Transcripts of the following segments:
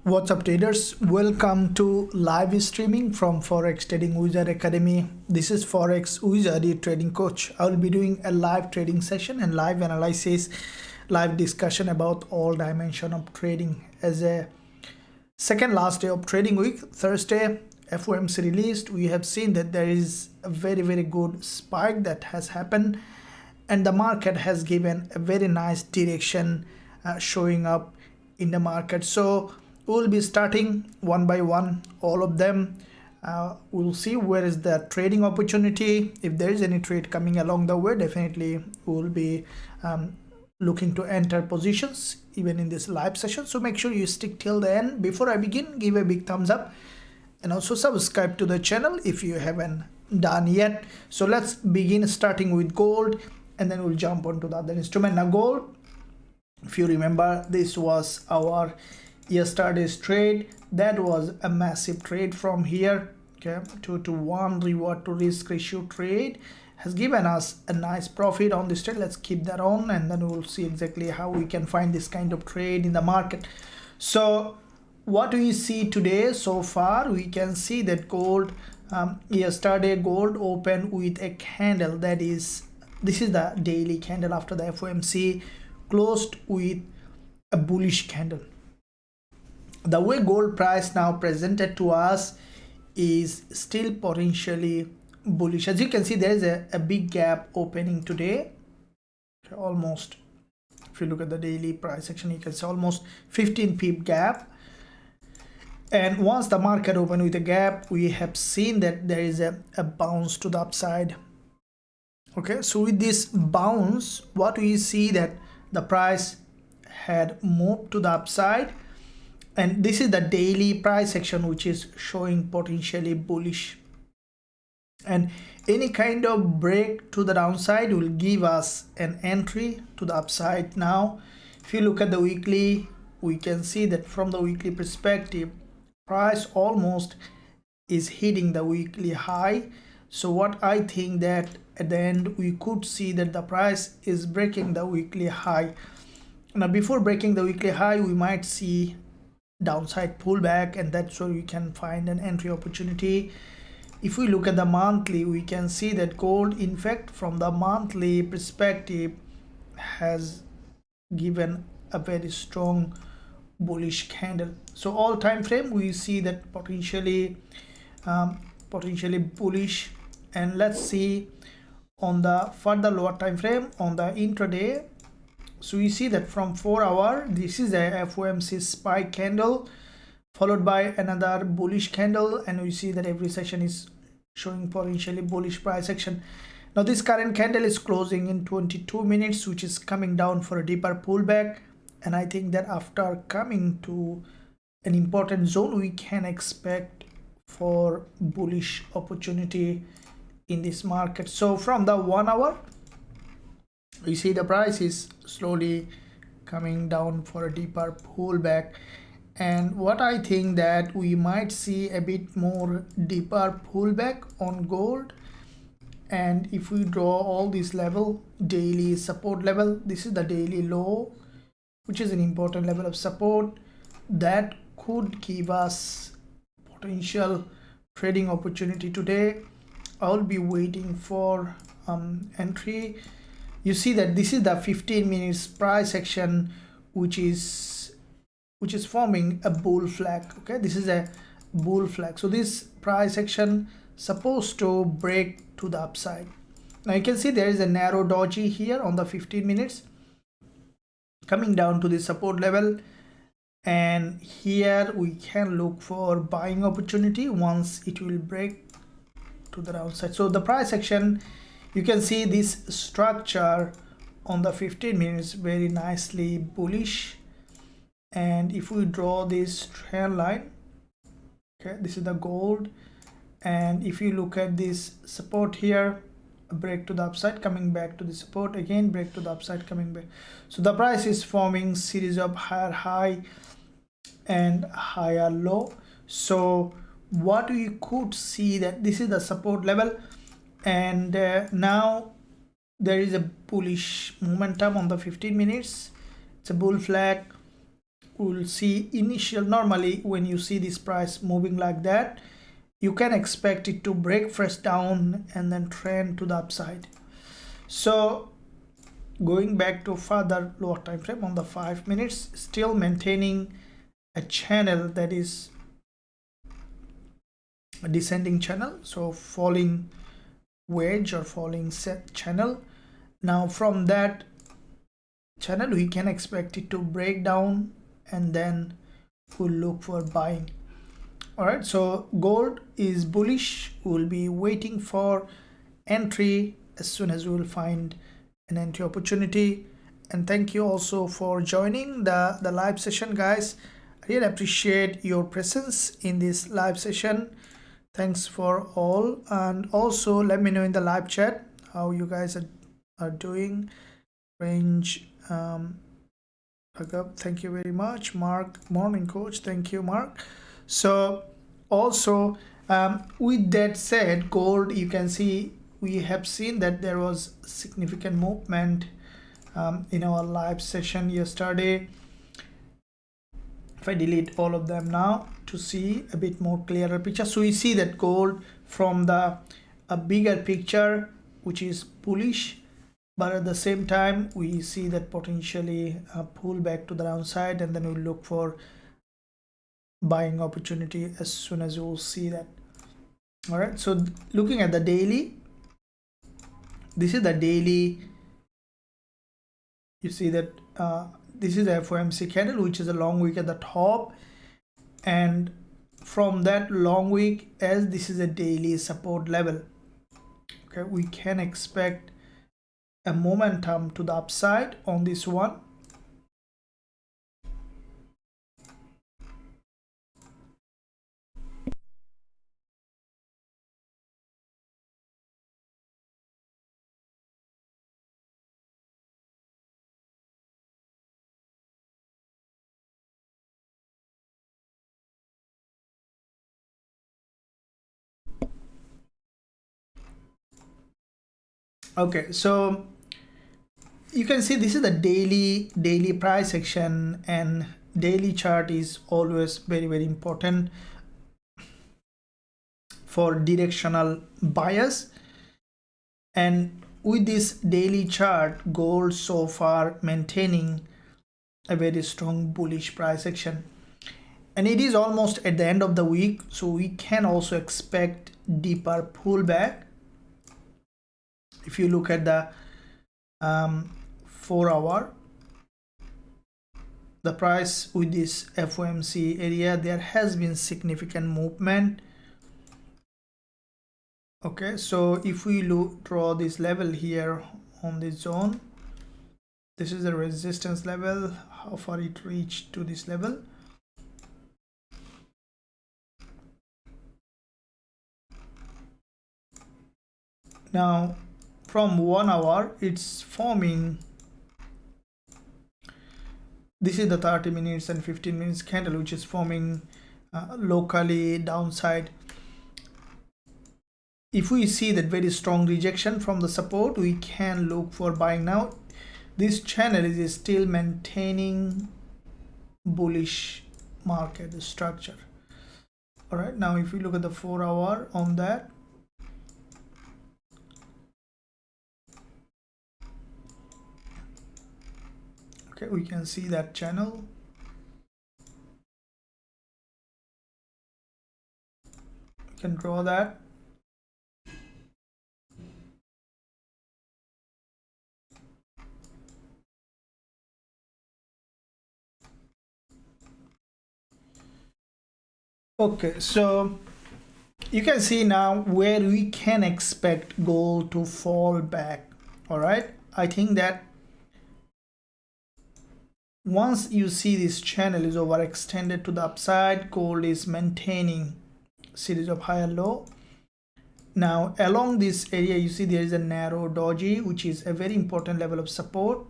What's up traders, welcome to live streaming from Forex Trading Wizard Academy. This is Forex Wizard trading coach. I will be doing a live trading session and live analysis, live discussion about all dimension of trading. As a second last day of trading week, Thursday, FOMC released, we have seen that there is a very good spike that has happened and the market has given a very nice direction showing up in the market. So we'll be starting one by one, all of them. We'll see where is the trading opportunity. If there is any trade coming along the way, definitely we'll be looking to enter positions even in this live session. So make sure you stick till the end. Before I begin, give a big thumbs up and also subscribe to the channel if you haven't done yet. So let's begin, starting with gold, and then we'll jump onto the other instrument. Now gold, if you remember, this was our yesterday's trade. That was a massive trade from here. Okay, 2-to-1 reward to risk ratio trade has given us a nice profit on this trade. Let's keep that on, and then we'll see exactly how we can find this kind of trade in the market. So what we see today so far, we can see that gold, yesterday gold opened with a candle that is, this is the daily candle after the FOMC, closed with a bullish candle. The way gold price now presented to us is still potentially bullish. As you can see, there is a big gap opening today. Okay, almost, if you look at the daily price action, you can see almost 15 pip gap. And once the market opened with a gap, we have seen that there is a bounce to the upside. Okay, so with this bounce, what we see that the price had moved to the upside, and this is the daily price action which is showing potentially bullish, and any kind of break to the downside will give us an entry to the upside. Now if you look at the weekly, we can see that from the weekly perspective, price almost is hitting the weekly high. So what I think that at the end we could see that the price is breaking the weekly high. Now before breaking the weekly high, we might see downside pullback, and that's where we can find an entry opportunity. If we look at the monthly, we can see that gold, in fact, from the monthly perspective, has given a very strong bullish candle. So all time frame, we see that potentially bullish. And let's see on the further lower time frame, on the intraday. So we see that from 4 hour, this is a FOMC spike candle followed by another bullish candle, and we see that every session is showing potentially bullish price action. Now this current candle is closing in 22 minutes, which is coming down for a deeper pullback, and I think that after coming to an important zone, we can expect for bullish opportunity in this market. So from the 1 hour, we see the price is slowly coming down for a deeper pullback, and what I think that we might see a bit more deeper pullback on gold. And if we draw all this level, daily support level, this is the daily low, which is an important level of support that could give us potential trading opportunity today. I'll be waiting for entry. You see that this is the 15 minutes price action, which is forming a bull flag. Okay, this is a bull flag. So this price action supposed to break to the upside. Now you can see there is a narrow doji here on the 15 minutes coming down to the support level, and here we can look for buying opportunity once it will break to the downside. So the price action, you can see this structure on the 15 minutes very nicely bullish. And if we draw this trend line, okay, this is the gold, and if you look at this support here, a break to the upside, coming back to the support, again break to the upside, coming back. So the price is forming series of higher high and higher low. So what we could see that this is the support level, and now there is a bullish momentum on the 15 minutes. It's a bull flag, we'll see initial, normally when you see this price moving like that, you can expect it to break first down and then trend to the upside. So going back to further lower time frame on the 5 minutes, still maintaining a channel that is a descending channel, so falling wedge or falling set channel. Now from that channel we can expect it to break down and then we'll look for buying. All right, so gold is bullish. We'll be waiting for entry as soon as we will find an entry opportunity. And thank you also for joining the live session, guys. I really appreciate your presence in this live session. Thanks for all, and also let me know in the live chat how you guys are doing. Range thank you very much. Mark, morning coach, thank you, Mark. So also with that said, gold, you can see we have seen that there was significant movement in our live session yesterday. If I delete all of them now to see a bit more clearer picture, so we see that gold from a bigger picture which is bullish, but at the same time we see that potentially pull back to the downside, and then we'll look for buying opportunity as soon as you will see that. All right, so looking at the daily, this is the daily. You see that this is the FOMC candle, which is a long wick at the top, and from that long wick, as this is a daily support level, okay, we can expect a momentum to the upside on this one. Okay, so you can see this is the daily price action, and daily chart is always very important for directional bias. And with this daily chart, gold so far maintaining a very strong bullish price action, and it is almost at the end of the week, so we can also expect deeper pullback. If you look at the 4 hour, the price with this FOMC area, there has been significant movement. Okay, so if we draw this level here on this zone, this is the resistance level, how far it reached to this level. Now from 1 hour, it's forming, this is the 30 minutes and 15 minutes candle, which is forming locally downside. If we see that very strong rejection from the support, we can look for buying. Now this channel is still maintaining bullish market structure. All right, now if we look at the 4 hour on that, okay, we can see that channel. We can draw that. Okay, so you can see now where we can expect gold to fall back. All right, I think that once you see this channel is overextended to the upside, gold is maintaining series of higher low. Now along this area, you see there is a narrow doji, which is a very important level of support,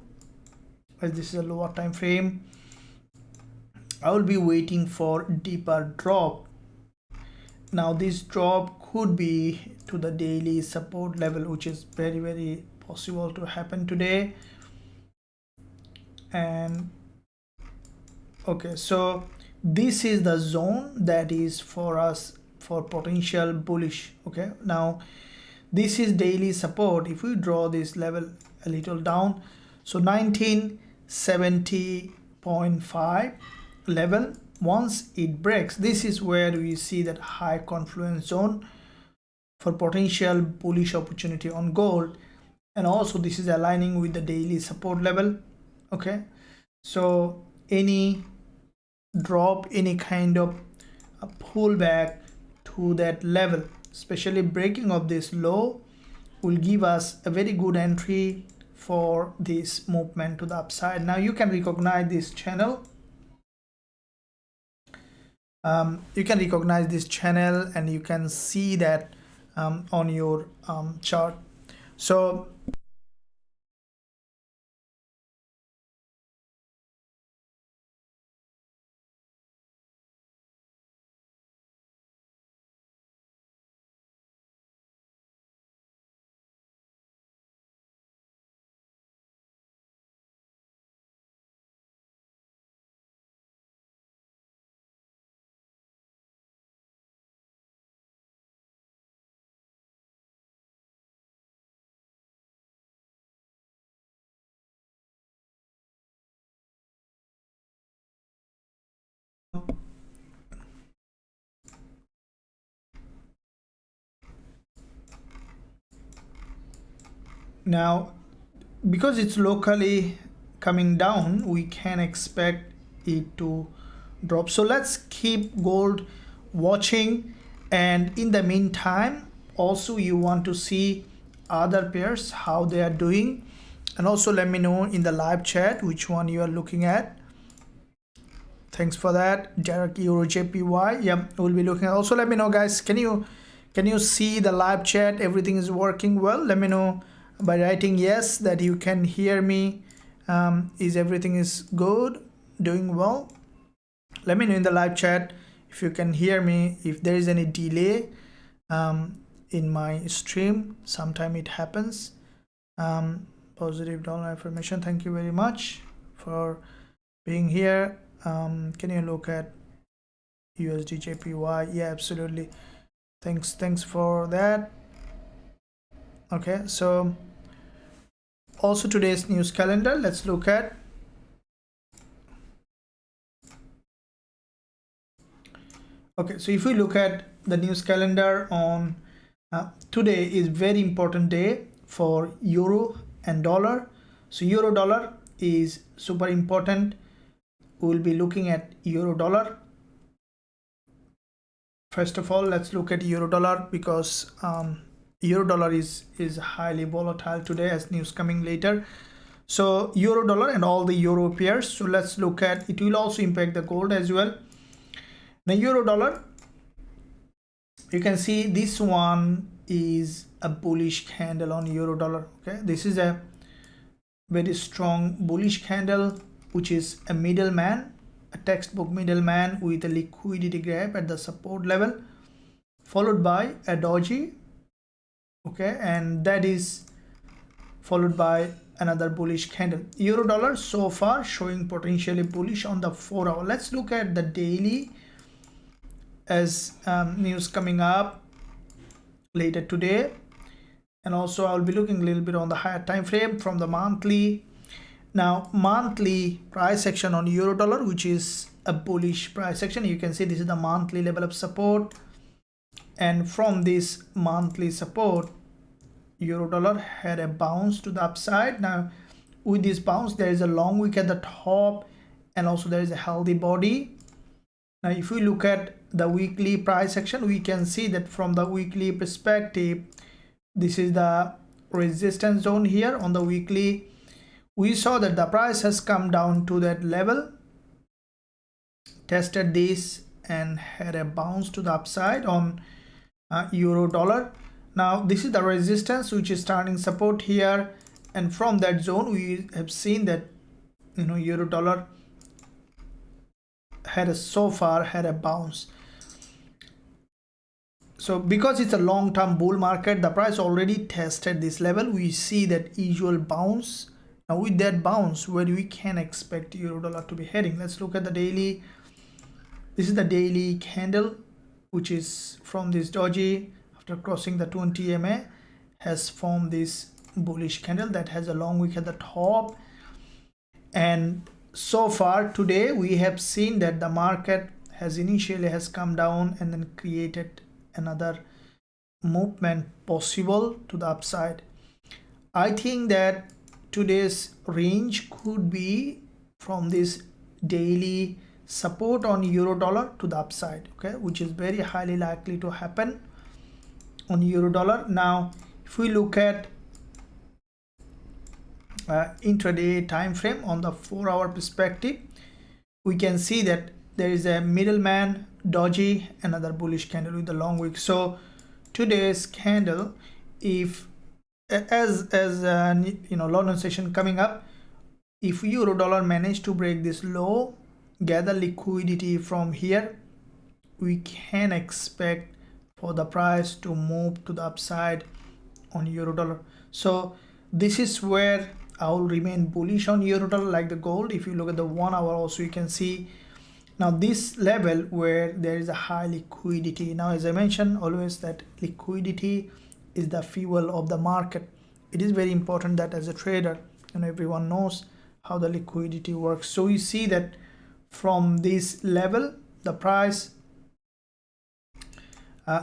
as this is a lower time frame. I will be waiting for deeper drop. Now this drop could be to the daily support level, which is very possible to happen today. And Okay, so this is the zone that is for us for potential bullish. Okay, now this is daily support. If we draw this level a little down, so 1970.5 level, once it breaks, this is where we see that high confluence zone for potential bullish opportunity on gold. And also this is aligning with the daily support level. Okay, so any drop, any kind of a pullback to that level, especially breaking of this low, will give us a very good entry for this movement to the upside. Now you can recognize this channel. You can recognize this channel and you can see that on your chart. So now, because it's locally coming down, we can expect it to drop. So let's keep gold watching, and in the meantime also you want to see other pairs how they are doing, and also let me know in the live chat which one you are looking at. Thanks for that. Derek, Euro JPY, yeah, we'll be looking at. Also let me know guys, can you see the live chat? Everything is working well? Let me know by writing yes that you can hear me. Is everything is good, doing well? Let me know in the live chat if you can hear me. If there is any delay in my stream, sometime it happens. Positive dollar affirmation, thank you very much for being here. Can you look at USD JPY? Yeah, absolutely. Thanks for that. Okay, so also today's news calendar, let's look at. Okay, so if we look at the news calendar on today is very important day for euro and dollar. So euro dollar is super important. We'll be looking at euro dollar. First of all, let's look at euro dollar because euro dollar is highly volatile today as news coming later. So euro dollar and all the euro pairs, so let's look at it. Will also impact the gold as well. Now euro dollar, you can see this one is a bullish candle on euro dollar. Okay, this is a very strong bullish candle, which is a middleman, a textbook middleman with a liquidity gap at the support level, followed by a doji. Okay, and that is followed by another bullish candle. Euro dollar so far showing potentially bullish on the 4 hour. Let's look at the daily as news coming up later today, and also I'll be looking a little bit on the higher time frame from the monthly. Now monthly price action on euro dollar, which is a bullish price action, you can see this is the monthly level of support, and from this monthly support euro dollar had a bounce to the upside. Now with this bounce there is a long wick at the top, and also there is a healthy body. Now if we look at the weekly price action, we can see that from the weekly perspective, this is the resistance zone here on the weekly. We saw that the price has come down to that level, tested this and had a bounce to the upside on euro dollar. Now this is the resistance which is starting support here, and from that zone we have seen that euro dollar had so far had a bounce. So because it's a long-term bull market, the price already tested this level. We see that usual bounce Now with that bounce, where we can expect euro dollar to be heading? Let's look at the daily. This is the daily candle, which is from this doji after crossing the 20 MA has formed this bullish candle that has a long wick at the top. And so far today we have seen that the market has initially come down and then created another movement possible to the upside. I think that today's range could be from this daily support on euro dollar to the upside, okay, which is very highly likely to happen on euro dollar. Now if we look at intraday time frame on the 4-hour perspective, we can see that there is a middleman doji, another bullish candle with the long wick. So today's candle, if as London session coming up, if euro dollar manage to break this low, gather liquidity from here, we can expect for the price to move to the upside on euro dollar. So this is where I will remain bullish on euro dollar, like the gold. If you look at the 1 hour also, you can see now this level where there is a high liquidity. Now as I mentioned always, that liquidity is the fuel of the market. It is very important that as a trader, and everyone knows how the liquidity works. So you see that from this level, the price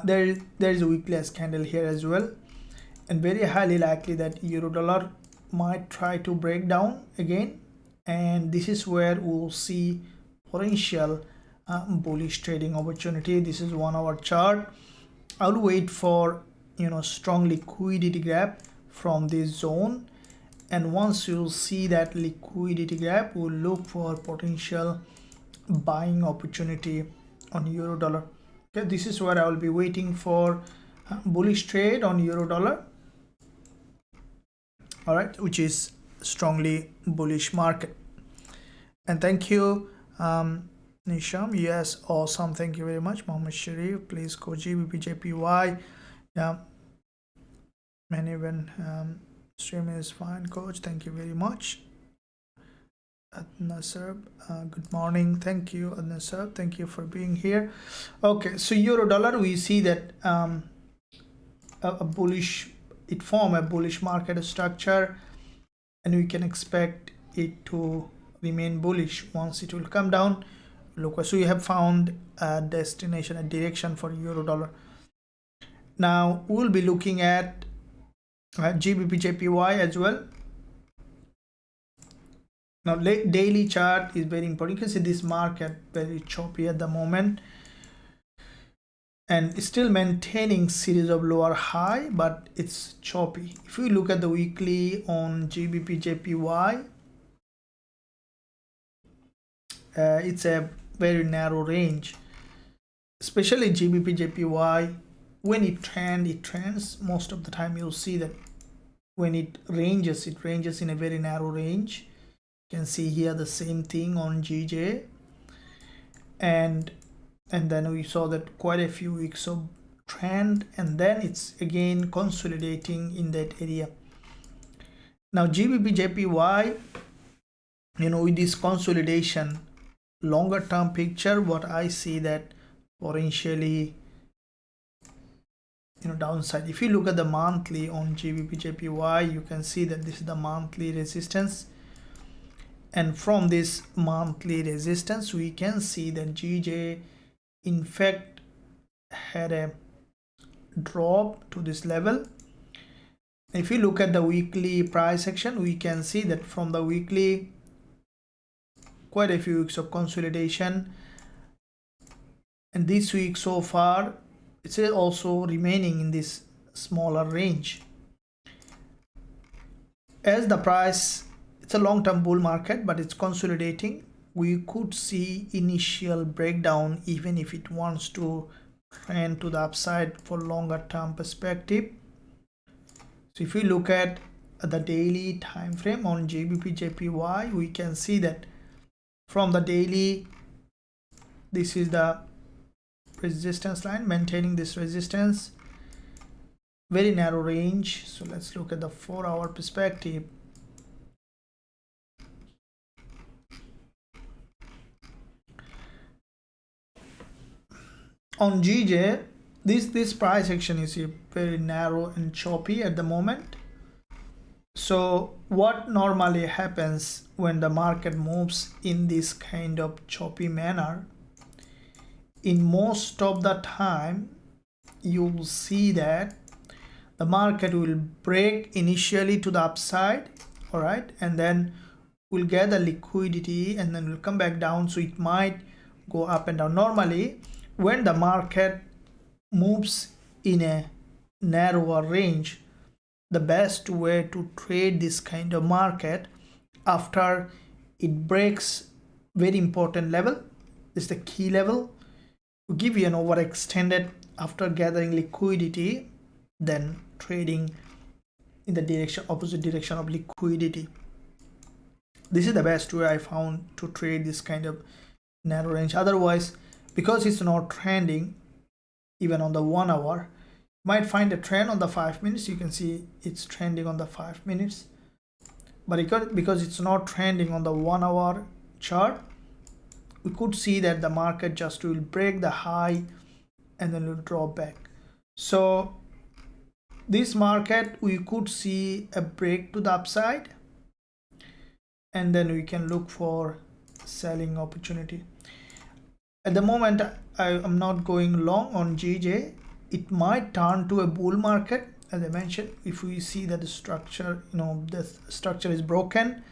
there is a weekly candle here as well, and very highly likely that euro dollar might try to break down again, and this is where we'll see potential bullish trading opportunity. This is 1 hour chart. I'll wait for strong liquidity gap from this zone, and once you'll see that liquidity gap, we'll look for potential buying opportunity on euro dollar. Okay, this is where I will be waiting for bullish trade on euro dollar, all right, which is strongly bullish market. And thank you Nisham, yes, awesome, thank you very much. Mohammed Sharif, please go GBP JPY. Yeah, many when stream is fine, coach, thank you very much. Adnasar, good morning, thank you Adnasar, thank you for being here. Okay, so euro dollar, we see that a bullish, it form a bullish market structure, and we can expect it to remain bullish. Once it will come down, look, so we have found a destination, a direction for euro dollar. Now we'll be looking at GBP JPY as well. Now daily chart is very important. You can see this market very choppy at the moment, and still maintaining series of lower high, but it's choppy. If we look at the weekly on GBP JPY, it's a very narrow range, especially GBP JPY. When it trends, most of the time you'll see that when it ranges in a very narrow range. You can see here the same thing on GJ, and then we saw that quite a few weeks of trend, and then it's again consolidating in that area. Now GBP JPY, with this consolidation, longer term picture, what I see that potentially downside. If you look at the monthly on GBP JPY, you can see that this is the monthly resistance, and from this monthly resistance we can see that GJ in fact had a drop to this level. If you look at the weekly price action, we can see that from the weekly, quite a few weeks of consolidation, and this week so far it's also remaining in this smaller range. As the price, it's a long-term bull market, but it's consolidating. We could see initial breakdown even if it wants to trend to the upside for longer term perspective. So if we look at the daily time frame on GBP JPY, we can see that from the daily, this is the resistance line, maintaining this resistance, very narrow range. So let's look at the 4-hour perspective. on GJ, this price action is very narrow and choppy at the moment. So what normally happens when the market moves in this kind of choppy manner, in most of the time you will see that the market will break initially to the upside, all right, and then we'll get the liquidity and then we'll come back down. So it might go up and down. Normally when the market moves in a narrower range, the best way to trade this kind of market, after it breaks very important level, this is the key level, to give you an overextended after gathering liquidity, then trading in the opposite direction of liquidity. This is the best way I found to trade this kind of narrow range. Otherwise, because it's not trending even on the 1 hour, might find a trend on the 5 minutes. You can see it's trending on the 5 minutes, but because it's not trending on the 1 hour chart, we could see that the market just will break the high and then will drop back. So this market, we could see a break to the upside and then we can look for selling opportunity. At the moment I am not going long on GJ. It might turn to a bull market, as I mentioned, if we see that the structure, the structure is broken,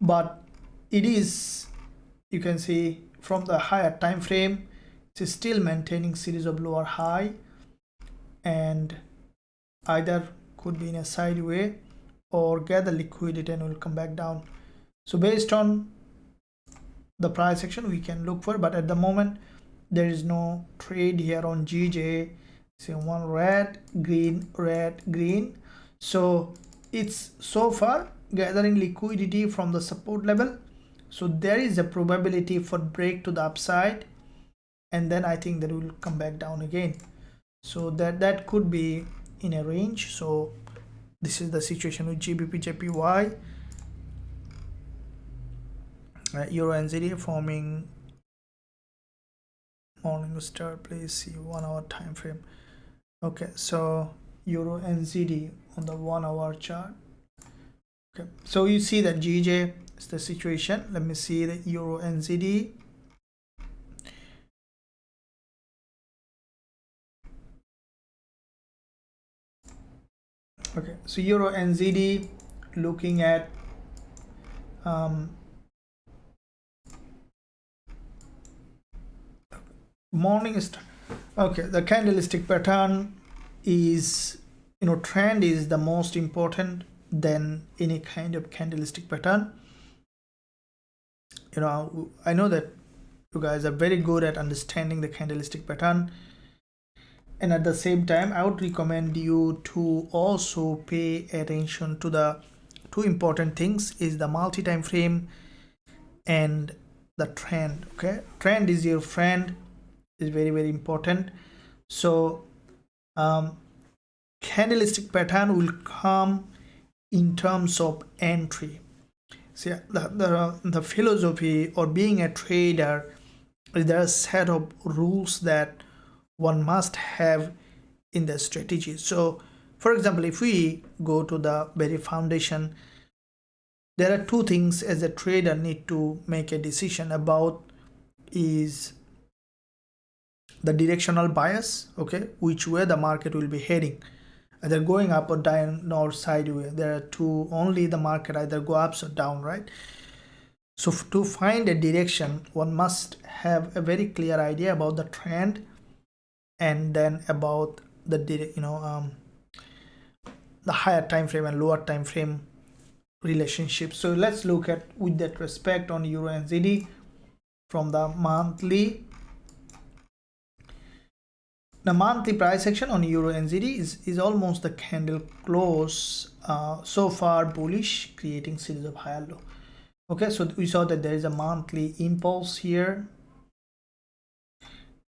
but it is, you can see from the higher time frame, it's still maintaining series of lower high and either could be in a sideways or gather liquidity and will come back down. So based on the price action we can look for, but at the moment there is no trade here on GJ. See, one red green, so it's so far gathering liquidity from the support level, so there is a probability for break to the upside and then I think that will come back down again. So that could be in a range. So this is the situation with GBP JPY, Euro NZD forming morning star. Please see 1 hour time frame. Okay, so Euro NZD on the 1 hour chart. Okay, so you see that GJ is the situation. Let me see the Euro NZD. Okay, so Euro NZD looking at morning star. Okay, the candlestick pattern is, trend is the most important than any kind of candlestick pattern. I know that you guys are very good at understanding the candlestick pattern, and at the same time I would recommend you to also pay attention to the two important things, is the multi-time frame and the trend. Okay, trend is your friend, is very important. So candlestick pattern will come in terms of entry. See, the philosophy or being a trader, there are a set of rules that one must have in the strategy. So for example, if we go to the very foundation, there are two things as a trader need to make a decision about, is the directional bias, okay, which way the market will be heading, either going up or down or sideways. There are two only, the market either go up or down, right? So to find a direction, one must have a very clear idea about the trend and then about the higher time frame and lower time frame relationship. So let's look at with that respect on Euro NZD from the monthly. The monthly price action on Euro NZD is almost the candle close, so far bullish, creating series of higher low. Okay, so we saw that there is a monthly impulse here,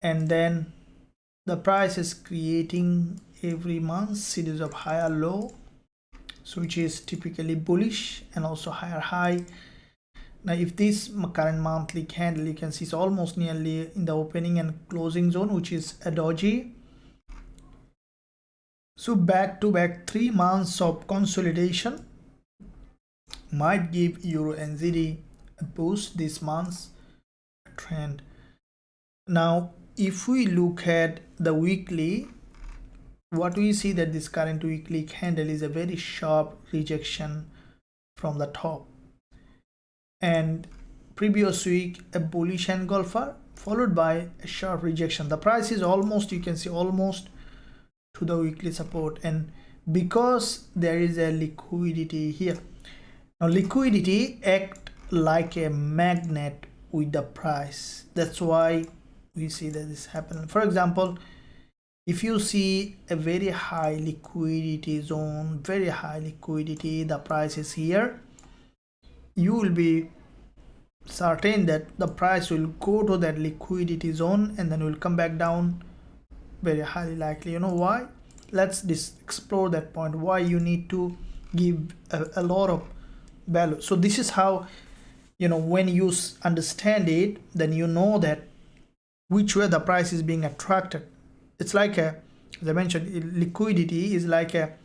and then the price is creating every month series of higher low, so which is typically bullish and also higher high. Now if this current monthly candle, you can see it's almost nearly in the opening and closing zone, which is a doji. So back to back 3 months of consolidation might give Euro NZD a boost this month's trend. Now if we look at the weekly, what we see that this current weekly candle is a very sharp rejection from the top, and previous week a bullish engulfer followed by a sharp rejection. The price is almost, you can see, almost to the weekly support, and because there is a liquidity here. Now liquidity act like a magnet with the price. That's why we see that this happen. For example, if you see a very high liquidity zone, very high liquidity, the price is here, you will be certain that the price will go to that liquidity zone and then will come back down, very highly likely. You know why? Let's explore that point, why you need to give a lot of value. So this is how, you know, when you understand it, then you know that which way the price is being attracted. It's like as I mentioned, liquidity is like a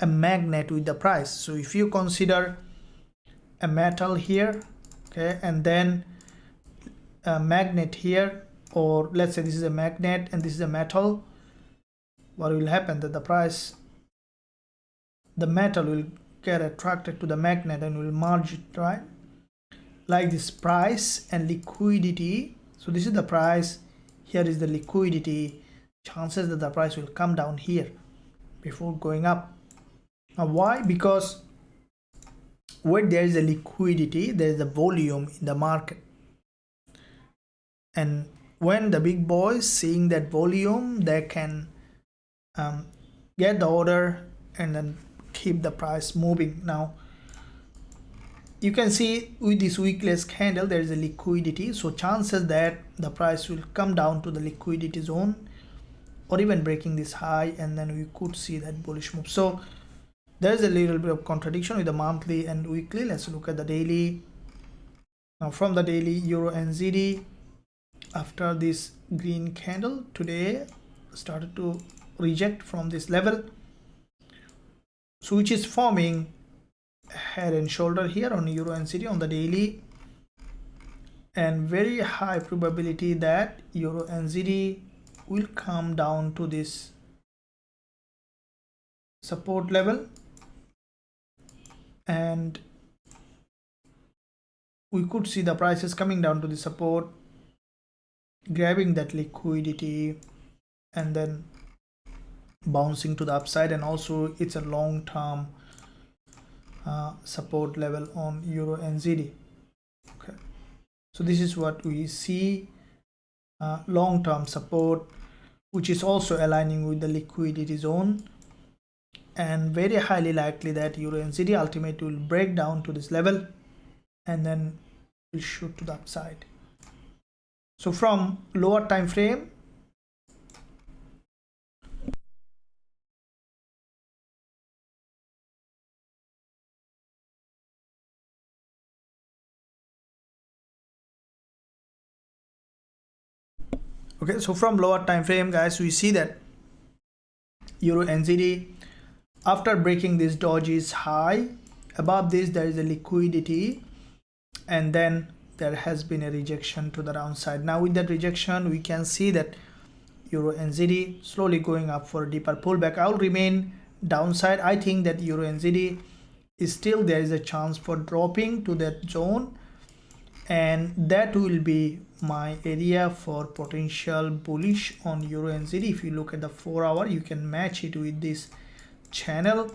magnet with the price. So if you consider a metal here, okay, and then a magnet here, or let's say this is a magnet and this is a metal, what will happen that the price, the metal will get attracted to the magnet and will merge it, right? Like this, price and liquidity. So this is the price, here is the liquidity. Chances that the price will come down here before going up. Now why? Because when there is a liquidity, there is a volume in the market, and when the big boys seeing that volume, they can get the order and then keep the price moving. Now you can see with this weekless candle there is a liquidity, so chances that the price will come down to the liquidity zone or even breaking this high, and then we could see that bullish move. So there is a little bit of contradiction with the monthly and weekly. Let's look at the daily. Now from the daily, Euro NZD, after this green candle today started to reject from this level, so which is forming a head and shoulder here on Euro NZD on the daily, and very high probability that Euro NZD will come down to this support level, and we could see the prices coming down to the support, grabbing that liquidity and then bouncing to the upside. And also it's a long-term support level on Euro NZD. Okay, so this is what we see, long-term support, which is also aligning with the liquidity zone, and very highly likely that Euro NZD ultimately will break down to this level and then will shoot to the upside. So from lower time frame, okay, so from lower time frame, guys, we see that Euro NZD, after breaking this doji's high, above this there is a liquidity, and then there has been a rejection to the downside. Now with that rejection, we can see that Euro NZD slowly going up for a deeper pullback. I will remain downside. I think that Euro NZD is still, there is a chance for dropping to that zone, and that will be my area for potential bullish on Euro NZD. If you look at the 4 hour, you can match it with this channel,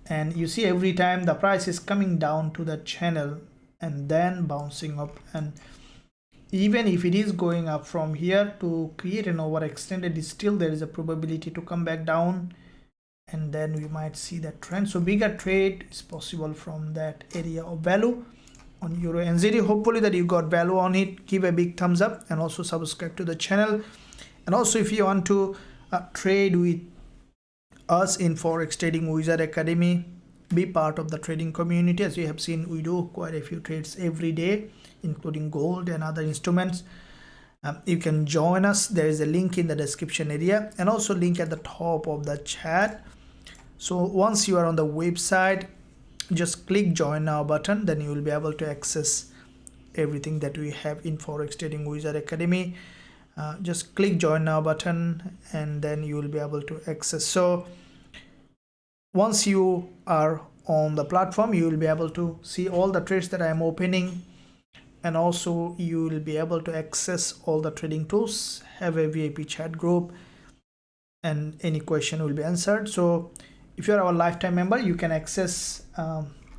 and you see every time the price is coming down to the channel and then bouncing up, and even if it is going up from here to create an overextended, still there is a probability to come back down, and then we might see that trend. So bigger trade is possible from that area of value on Euro NZD. Hopefully that you got value on it. Give a big thumbs up and also subscribe to the channel. And also if you want to trade with us in Forex Trading Wizard Academy, be part of the trading community. As you have seen, we do quite a few trades every day, including gold and other instruments. You can join us. There is a link in the description area and also link at the top of the chat. So once you are on the website, just click join now button, then you will be able to access everything that we have in Forex Trading Wizard Academy. Just click join now button and then you will be able to access. So once you are on the platform, you will be able to see all the trades that I am opening, and also you will be able to access all the trading tools, have a VIP chat group, and any question will be answered. So if you are our lifetime member, you can access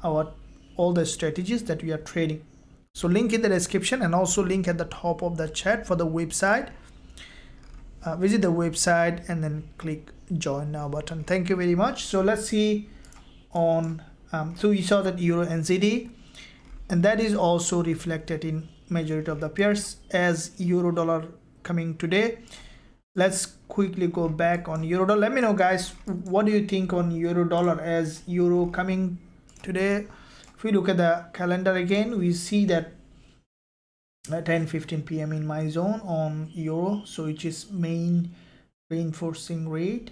all the strategies that we are trading. So link in the description and also link at the top of the chat for the website. Visit the website and then click join now button. Thank you very much. So let's see on so we saw that Euro NZD, and that is also reflected in majority of the pairs as Euro dollar coming today. Let's quickly go back on Euro dollar. Let me know, guys, what do you think on Euro dollar as Euro coming today? If we look at the calendar again, we see that at 10:15 p.m. in my zone on Euro, so which is main reinforcing rate,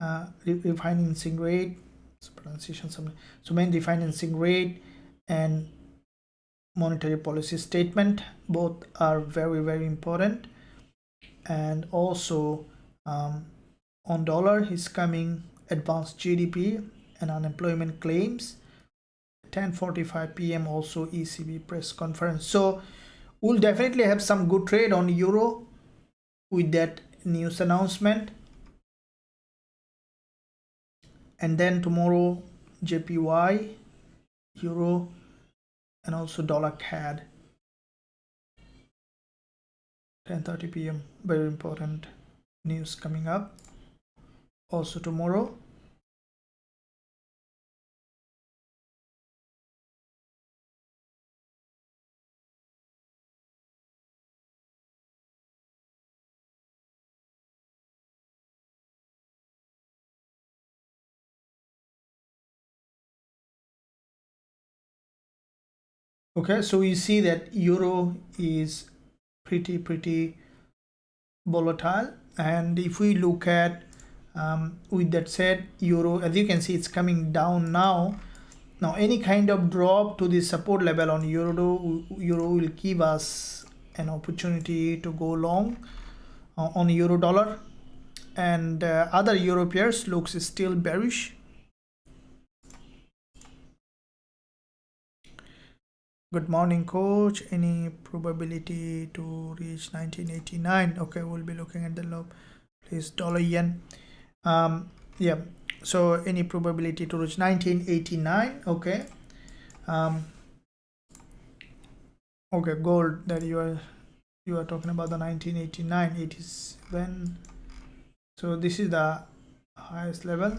refinancing rate, pronunciation something. So main refinancing rate and monetary policy statement, both are very important. And also on dollar is coming advanced GDP and unemployment claims. 10:45 p.m. also ECB press conference. So we'll definitely have some good trade on Euro with that news announcement. And then tomorrow JPY, Euro, and also Dollar CAD. 10:30 p.m. very important news coming up also tomorrow. Okay, so you see that Euro is pretty volatile, and if we look at with that said, Euro, as you can see, it's coming down now. Any kind of drop to the support level on Euro will give us an opportunity to go long on Euro dollar, and other Euro pairs looks still bearish. Good morning, coach. Any probability to reach 1989? Okay, we'll be looking at the low. Please, dollar yen. Yeah, so any probability to reach 1989? Okay. Okay, gold, that you are talking about the 1989, 87. So this is the highest level.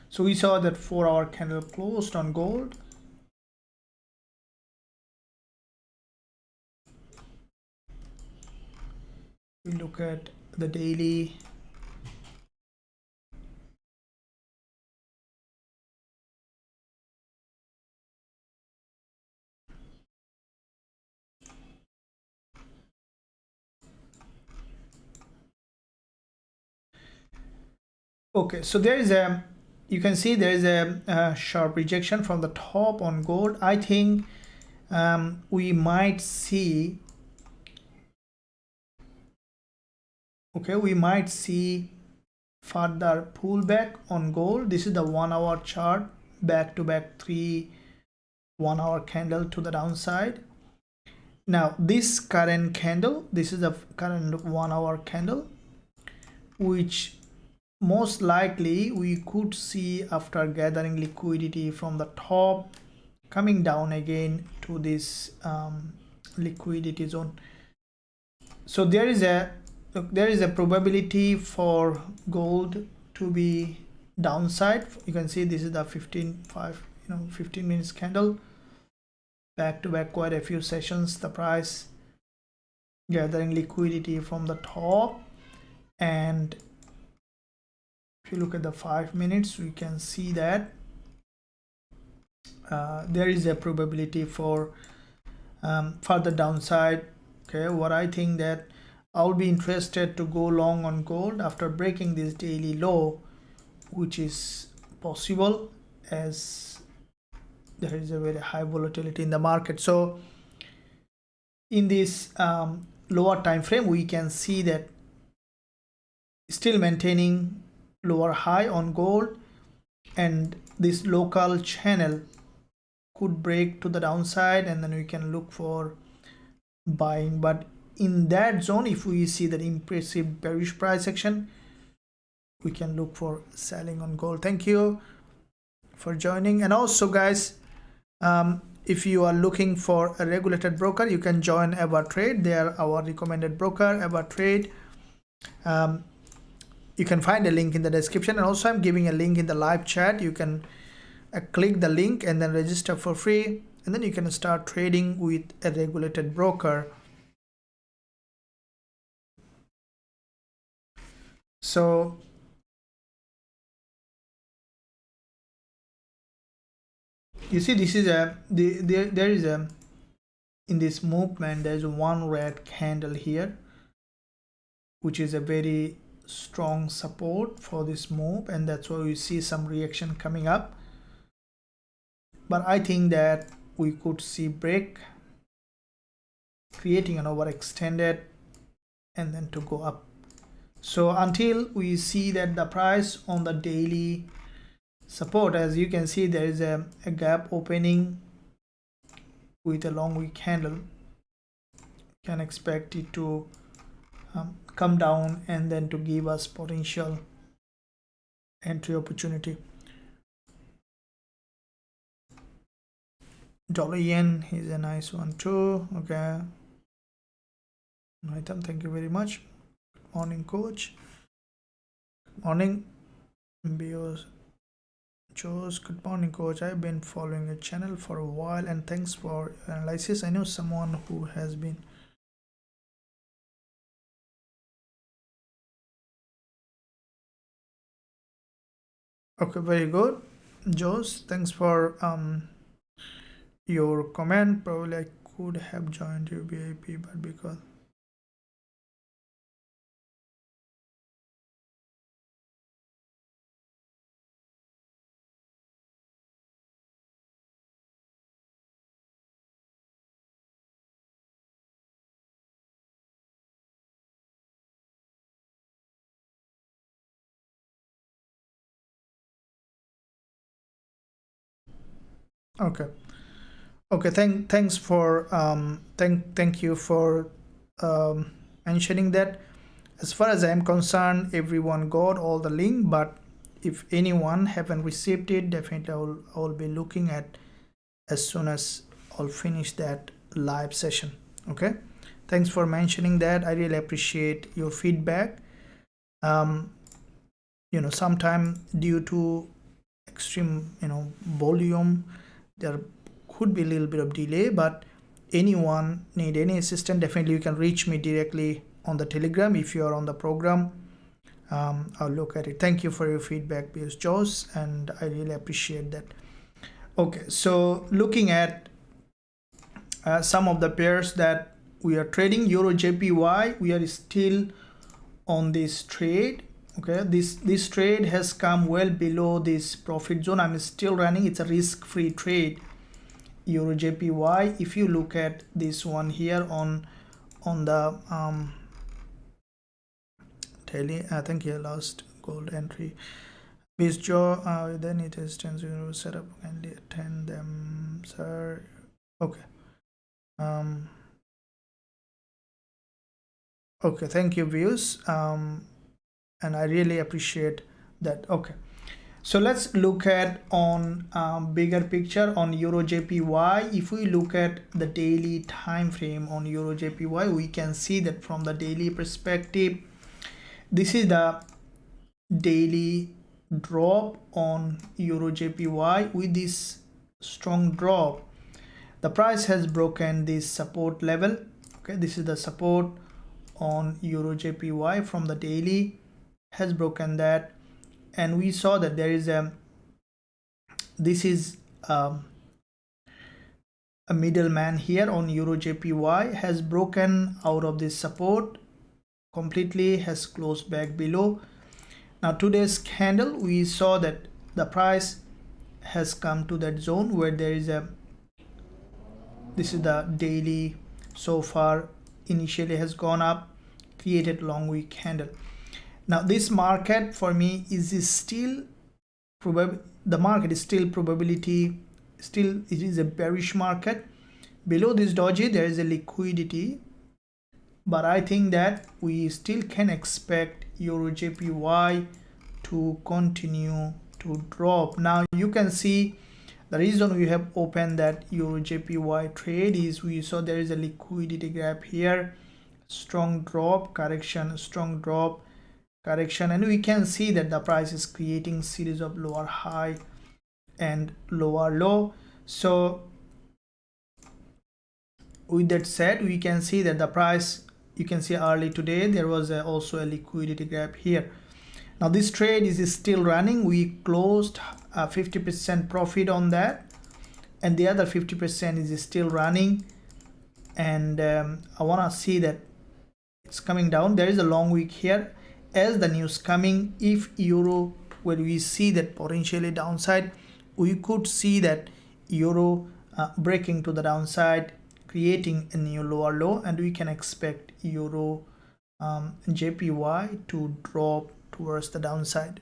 So we saw that 4-hour candle closed on gold. We look at the daily. Okay, so there is a, you can see there is a sharp rejection from the top on gold. I think we might see, okay, we might see further pullback on gold. This is the 1-hour chart, back to back 3 1-hour candle to the downside. Now this current candle, this is the current 1-hour candle, which most likely we could see after gathering liquidity from the top, coming down again to this liquidity zone. So there is a probability for gold to be downside. You can see this is the 15 minutes candle, back to back quite a few sessions, the price gathering liquidity from the top. And if you look at the 5 minutes, we can see that there is a probability for further downside. Okay, what I think that I'll be interested to go long on gold after breaking this daily low, which is possible as there is a very high volatility in the market. So in this lower time frame, we can see that still maintaining lower high on gold, and this local channel could break to the downside, and then we can look for buying. But in that zone, if we see that impressive bearish price action, we can look for selling on gold. Thank you for joining. And also guys, if you are looking for a regulated broker, you can join EverTrade. They are our recommended broker, EverTrade. You can find a link in the description, and also I'm giving a link in the live chat. You can click the link and then register for free, and then you can start trading with a regulated broker. So you see, this is there is a, in this movement, there's one red candle here, which is a very strong support for this move, and that's why we see some reaction coming up. But I think that we could see break, creating an overextended, and then to go up. So until we see that the price on the daily support, as you can see, there is a gap opening with a long wick candle, can expect it to come down and then to give us potential entry opportunity. Dollar yen is a nice one too. Okay, item, thank you very much. Good morning, coach. Good morning, Bios. Joes, good morning, coach. I've been following your channel for a while, and thanks for analysis. I know someone who has been. Okay, very good, Joes. Thanks for your comment. Probably I could have joined your VIP, but because okay. Okay, thanks for thank you for mentioning that. As far as I'm concerned, everyone got all the link, but if anyone haven't received it, definitely I'll be looking at as soon as I'll finish that live session. Okay, thanks for mentioning that. I really appreciate your feedback. You know, sometime due to extreme volume, there could be a little bit of delay, but anyone need any assistance, definitely you can reach me directly on the Telegram. If you are on the program, I'll look at it. Thank you for your feedback, because Joes, and I really appreciate that. Okay, so looking at some of the pairs that we are trading, Euro JPY, we are still on this trade. Okay, this trade has come well below this profit zone. I'm still running. It's a risk-free trade, Euro JPY. If you look at this one here on the daily, I think here last gold entry, Usdjpy, then it is 10 setup, and attend them, sir. Okay, okay, thank you, views, and I really appreciate that. Okay, so let's look at on bigger picture on Euro JPY. If we look at the daily time frame on Euro JPY, we can see that from the daily perspective, this is the daily drop on Euro JPY. With this strong drop, the price has broken this support level. Okay, this is the support on Euro JPY from the daily, has broken that, and we saw that there is this is a middleman here on Eurojpy has broken out of this support completely, has closed back below. Now today's candle, we saw that the price has come to that zone where there is this is the daily. So far initially has gone up, created long wick candle. Now this market for me is still the market is still probability, still it is a bearish market. Below this doji there is a liquidity, but I think that we still can expect Eurojpy to continue to drop. Now you can see the reason we have opened that Eurojpy trade is we saw there is a liquidity gap here, strong drop, correction, strong drop, correction, and we can see that the price is creating series of lower high and lower low. So with that said, we can see that the price, you can see early today there was also a liquidity gap here. Now this trade is still running. We closed 50% profit on that, and the other 50% is still running, and I want to see that it's coming down. There is a long wick here as the news coming. If euro, where we see that potentially downside, we could see that euro breaking to the downside, creating a new lower low, and we can expect euro JPY to drop towards the downside.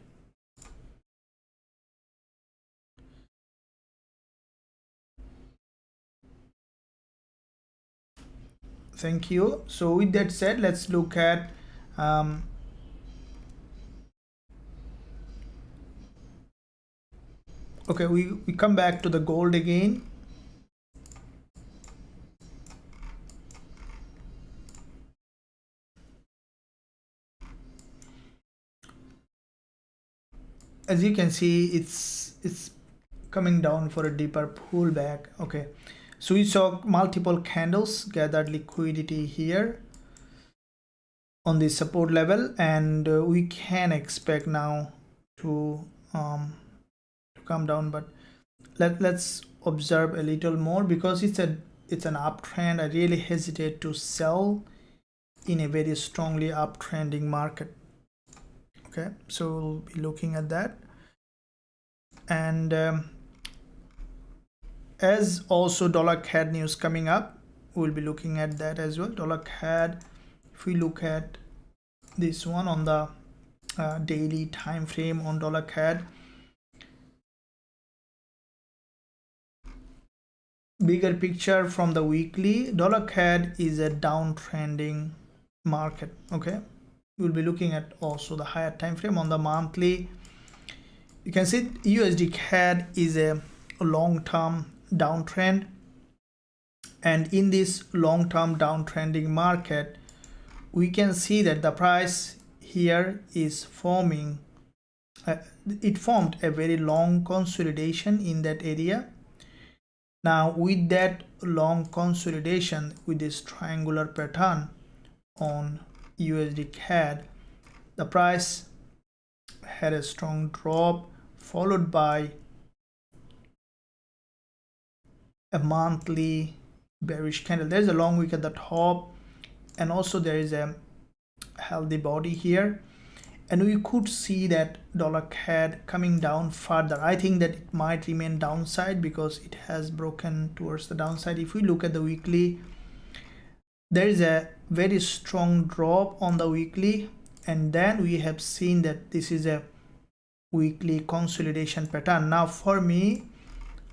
Thank you. So with that said, let's look at okay, we come back to the gold again. As you can see, it's coming down for a deeper pullback. Okay, so we saw multiple candles gathered liquidity here on the support level, and we can expect now to come down, but let's observe a little more, because it's an uptrend. I really hesitate to sell in a very strongly uptrending market. Okay, so we'll be looking at that, and as also dollar CAD news coming up, we'll be looking at that as well. Dollar CAD, if we look at this one on the daily time frame on dollar CAD, bigger picture from the weekly, dollar CAD is a downtrending market. Okay, we'll be looking at also the higher time frame on the monthly. You can see USD CAD is a long-term downtrend, and in this long-term downtrending market, we can see that the price here is forming it formed a very long consolidation in that area. Now with that long consolidation, with this triangular pattern on USD CAD, the price had a strong drop followed by a monthly bearish candle. There's a long wick at the top, and also there is a healthy body here, and we could see that dollar CAD coming down further. I think that it might remain downside because it has broken towards the downside. If we look at the weekly, there is a very strong drop on the weekly, and then we have seen that this is a weekly consolidation pattern. Now for me,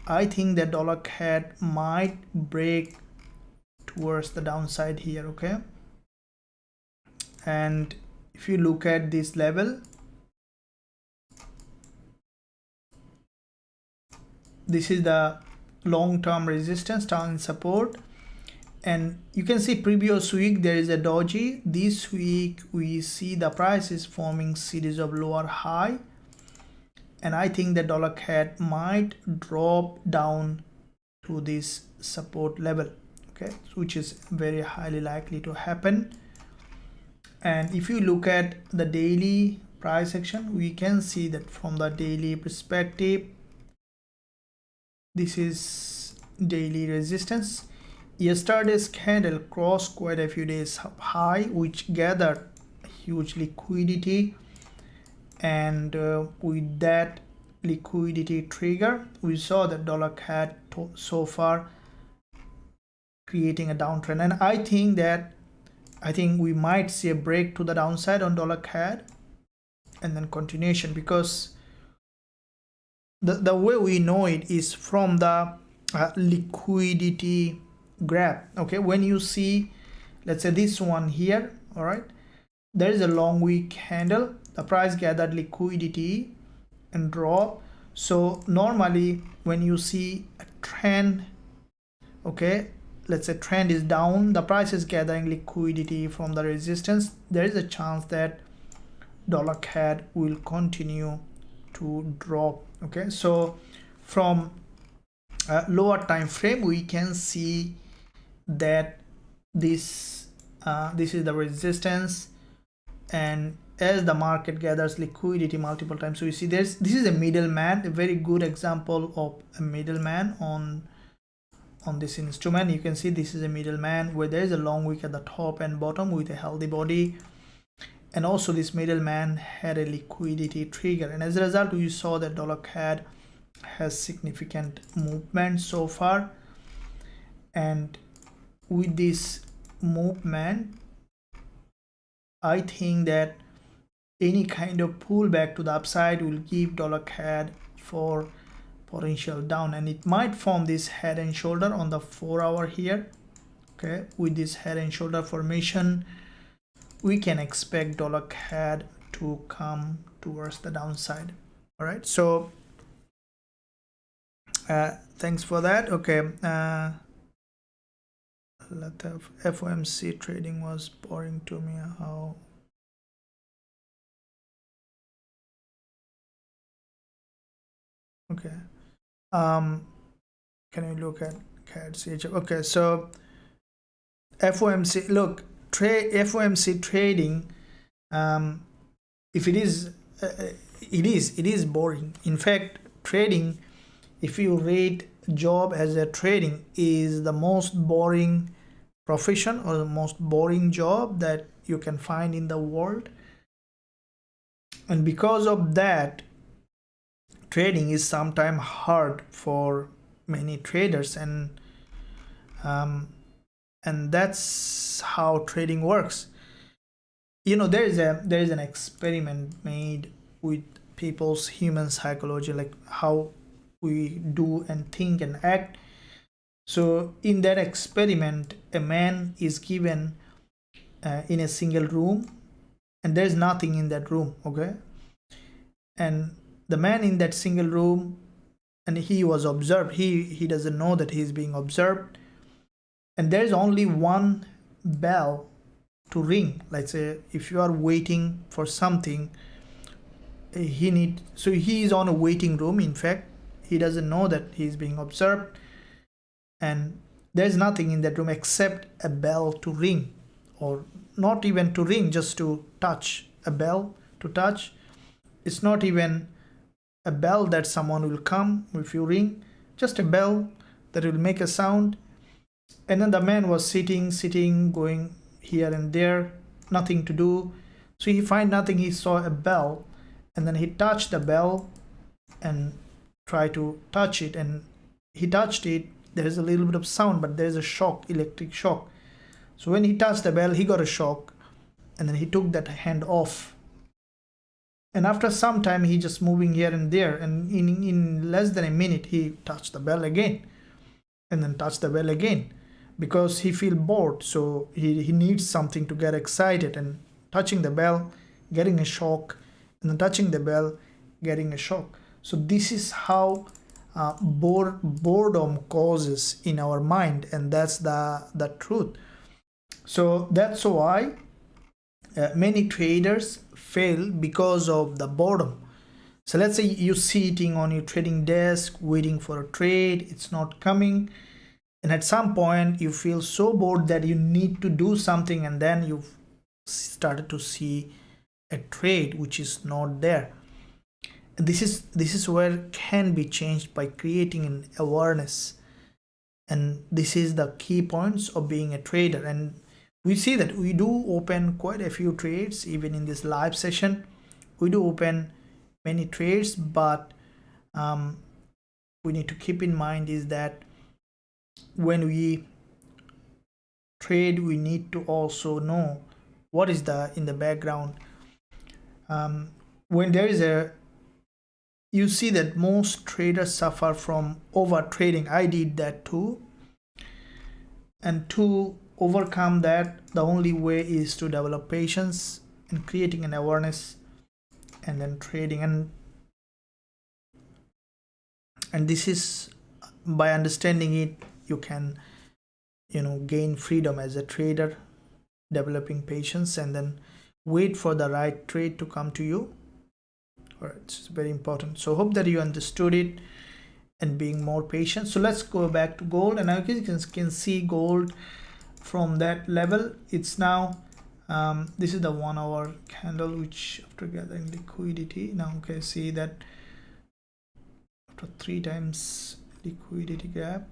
I think that dollar CAD might break towards the downside here. Okay, and if you look at this level, this is the long-term resistance, down support, and you can see previous week there is a doji. This week we see the price is forming series of lower high, and I think the dollar CAD might drop down to this support level. Okay, which is very highly likely to happen. And if you look at the daily price action, we can see that from the daily perspective, this is daily resistance. Yesterday's candle crossed quite a few days high, which gathered huge liquidity, and with that liquidity trigger, we saw that dollar CAD so far creating a downtrend, and I think we might see a break to the downside on dollar CAD and then continuation, because the way we know it is from the liquidity graph. Okay, when you see, let's say this one here, all right, there is a long wick candle, the price gathered liquidity and drop. So normally when you see a trend, okay, let's say trend is down, the price is gathering liquidity from the resistance, there is a chance that dollar CAD will continue to drop. Okay, so from a lower time frame, we can see that this is the resistance, and as the market gathers liquidity multiple times, so you see this is a middleman, a very good example of a middleman on this instrument. You can see this is a middleman where there is a long wick at the top and bottom with a healthy body, and also this middleman had a liquidity trigger, and as a result you saw that dollar CAD has significant movement so far. And with this movement, I think that any kind of pullback to the upside will give dollar CAD for potential down, and it might form this head and shoulder on the 4-hour here. Okay, with this head and shoulder formation, we can expect dollar CAD to come towards the downside. All right, so thanks for that. Okay, FOMC trading was boring to me. How? Okay, can you look at CAD CHF? Okay, so FOMC, look, FOMC trading, if it is boring. In fact, trading, if you rate job as a trading, is the most boring profession or the most boring job that you can find in the world. And because of that, trading is sometimes hard for many traders, and that's how trading works. You know, there is an experiment made with people's human psychology, like how we do and think and act. So in that experiment, a man is given in a single room, and there's nothing in that room. Okay, and the man in that single room, and he was observed, he doesn't know that he's being observed, and there's only one bell to ring. Let's say if you are waiting for something, so he is on a waiting room. In fact, he doesn't know that he's being observed, and there's nothing in that room except a bell to ring, or not even to ring, just to touch. A bell to touch. It's not even a bell that someone will come if you ring, just a bell that will make a sound. And then the man was sitting, going here and there, nothing to do. So he find nothing, he saw a bell, and then he touched the bell and tried to touch it, and he touched it. There is a little bit of sound, but there is a shock, electric shock. So when he touched the bell, he got a shock, and then he took that hand off. And after some time, he just moving here and there, and in less than a minute, he touched the bell again, and then touched the bell again, because he feel bored. So he needs something to get excited, and touching the bell, getting a shock, and then touching the bell, getting a shock. So this is how boredom causes in our mind, and that's the truth. So that's why many traders fail, because of the boredom. So let's say you're sitting on your trading desk waiting for a trade, it's not coming, and at some point you feel so bored that you need to do something, and then you've started to see a trade which is not there. And this is where can be changed by creating an awareness. And this is the key points of being a trader. And we see that we do open quite a few trades. Even in this live session, we do open many trades, but we need to keep in mind is that when we trade, we need to also know what is in the background. When there is you see that most traders suffer from over trading. I did that too, and to overcome that, the only way is to develop patience and creating an awareness and then trading. And this is, by understanding it, you can gain freedom as a trader, developing patience and then wait for the right trade to come to you. All right, it's very important. So hope that you understood it and being more patient. So let's go back to gold, and now you can see gold from that level. It's now this is the 1 hour candle, which after gathering liquidity, now you can see that after 3 times liquidity gap,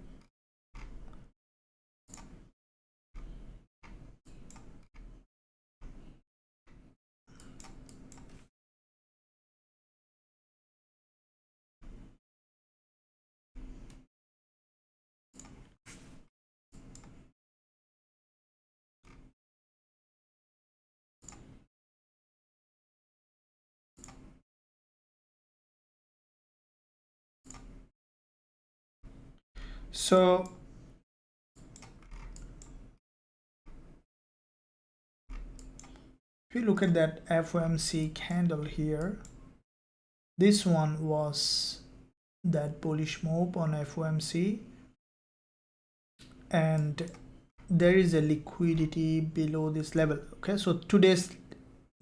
so if you look at that FOMC candle here, this one was that bullish move on FOMC, and there is a liquidity below this level. Okay, so today's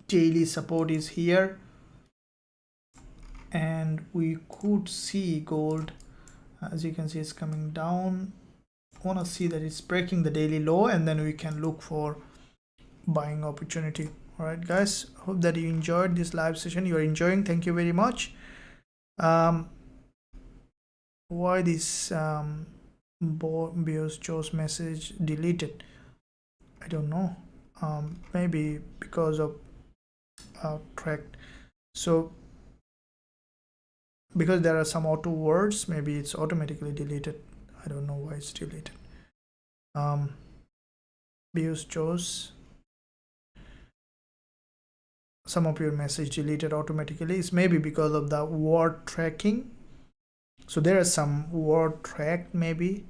daily support is here, and we could see gold, as you can see, it's coming down. I want to see that it's breaking the daily low, and then we can look for buying opportunity. All right guys, hope that you enjoyed this live session. You're enjoying, thank you very much. Why this BIOS Joe's message deleted? I don't know. Maybe because of tracked. So because there are some auto words, maybe it's automatically deleted. I don't know why it's deleted. BIOS Joe's, some of your message deleted automatically. It's maybe because of the word tracking. So there are some word tracked maybe.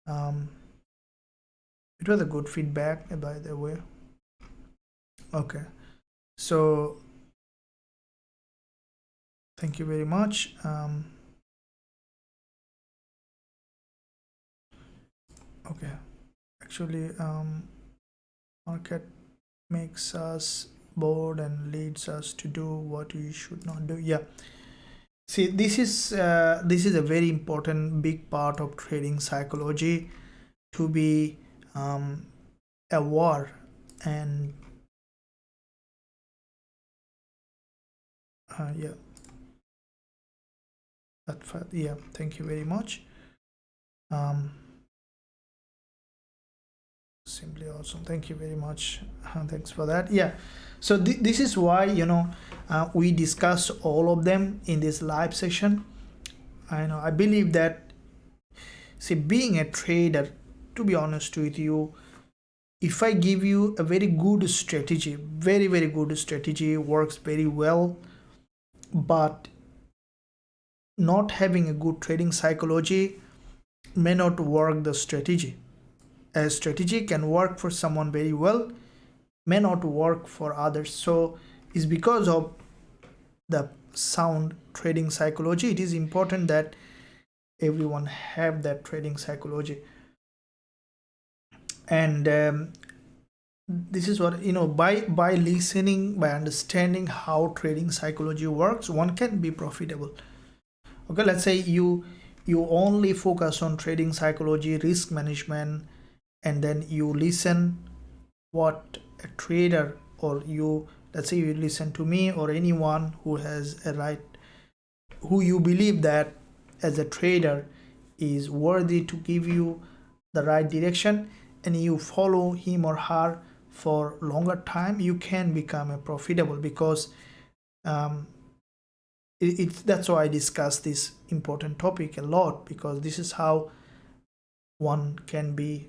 It was a good feedback, by the way. Okay, so thank you very much. Okay, actually market makes us bored and leads us to do what we should not do. Yeah, see, this is a very important big part of trading psychology, to be aware and yeah, yeah, thank you very much. Simply awesome, thank you very much. Thanks for that. Yeah, so this is why we discuss all of them in this live session. I believe that, see, being a trader, to be honest with you, if I give you a very good strategy, very good strategy, works very well, but not having a good trading psychology may not work the strategy. A strategy can work for someone very well, may not work for others. So it's because of the sound trading psychology. It is important that everyone have that trading psychology. And this is what, by listening, by understanding how trading psychology works, one can be profitable. Okay, let's say you only focus on trading psychology, risk management, and then you listen what a trader, or you let's say you listen to me or anyone who has a right, who you believe that as a trader is worthy to give you the right direction, and you follow him or her for longer time, you can become a profitable, because that's why I discuss this important topic a lot, because this is how one can be